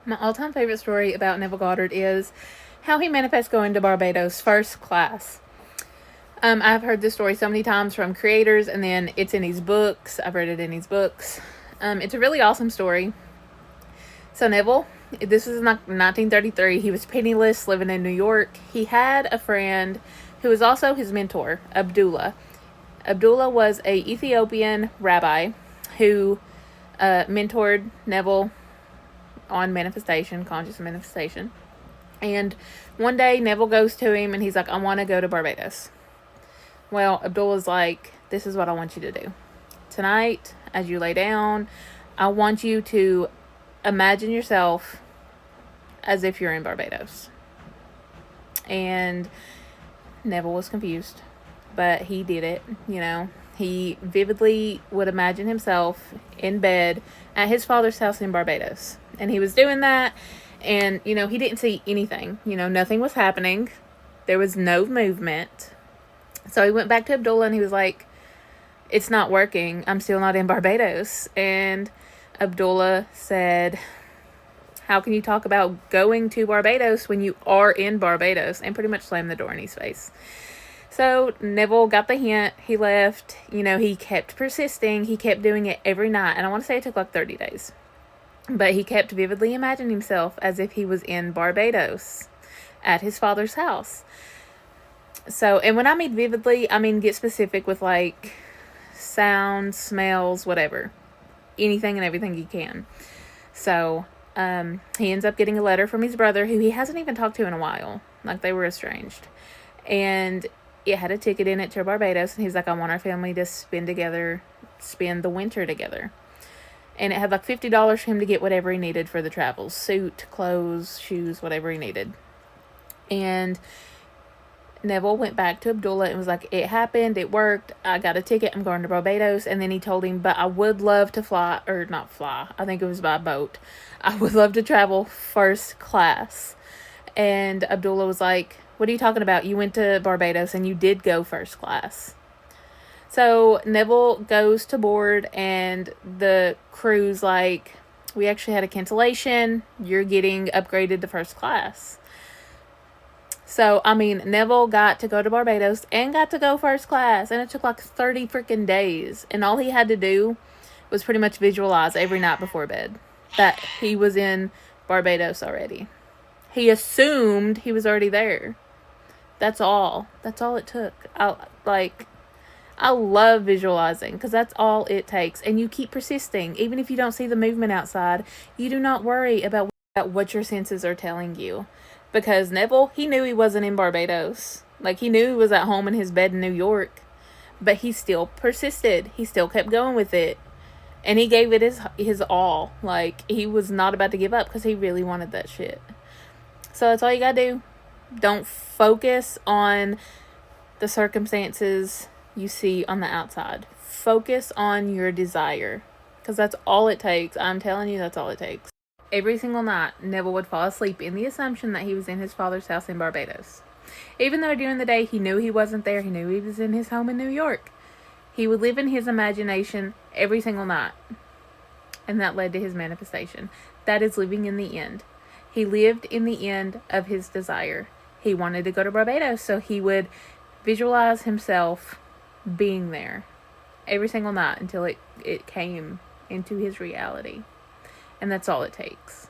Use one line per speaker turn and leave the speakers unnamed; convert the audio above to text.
My all-time favorite story about Neville Goddard is how he manifests going to Barbados first class. I've heard this story so many times from creators, and then it's in his books. I've read it in his books. It's a really awesome story. So Neville, this was in 1933. He was penniless, living in New York. He had a friend who was also his mentor, Abdullah. Abdullah was a Ethiopian rabbi who mentored Neville on manifestation, conscious manifestation. And one day Neville goes to him and he's like, I want to go to Barbados. Well, Abdullah's like, this is what I want you to do. Tonight, as you lay down, I want you to imagine yourself as if you're in Barbados. And Neville was confused, but he did it, He vividly would imagine himself in bed at his father's house in Barbados. And he was doing that, and, he didn't see anything. Nothing was happening. There was no movement. So he went back to Abdullah, and he was like, it's not working. I'm still not in Barbados. And Abdullah said, how can you talk about going to Barbados when you are in Barbados? And pretty much slammed the door in his face. So Neville got the hint. He left. He kept persisting. He kept doing it every night. And I want to say it took like 30 days. But he kept vividly imagining himself as if he was in Barbados at his father's house. So, and when I mean vividly, I mean get specific with like sounds, smells, whatever. Anything and everything you can. So, he ends up getting a letter from his brother, who he hasn't even talked to in a while. Like, they were estranged. And it had a ticket in it to Barbados, and he's like, I want our family to spend the winter together. And it had like $50 for him to get whatever he needed for the travels. Suit, clothes, shoes, whatever he needed. And Neville went back to Abdullah and was like, it happened, it worked, I got a ticket, I'm going to Barbados. And then he told him, but I would love to I think it was by boat. I would love to travel first class. And Abdullah was like, what are you talking about? You went to Barbados and you did go first class. So Neville goes to board, and the crew's like, we actually had a cancellation. You're getting upgraded to first class. So, Neville got to go to Barbados and got to go first class, and it took like 30 freaking days. And all he had to do was pretty much visualize every night before bed that he was in Barbados already. He assumed he was already there. That's all. That's all it took. I love visualizing because that's all it takes. And you keep persisting. Even if you don't see the movement outside, you do not worry about what your senses are telling you. Because Neville, he knew he wasn't in Barbados. Like, he knew he was at home in his bed in New York. But he still persisted. He still kept going with it. And he gave it his all. Like, he was not about to give up because he really wanted that shit. So that's all you gotta do. Don't focus on the circumstances you see on the outside. Focus on your desire, because that's all it takes. I'm telling you, that's all it takes. Every single night, Neville would fall asleep in the assumption that he was in his father's house in Barbados. Even though during the day he knew he wasn't there, he knew he was in his home in New York. He would live in his imagination every single night. And that led to his manifestation. That is living in the end. He lived in the end of his desire. He wanted to go to Barbados, so he would visualize himself being there every single night until it came into his reality. And that's all it takes.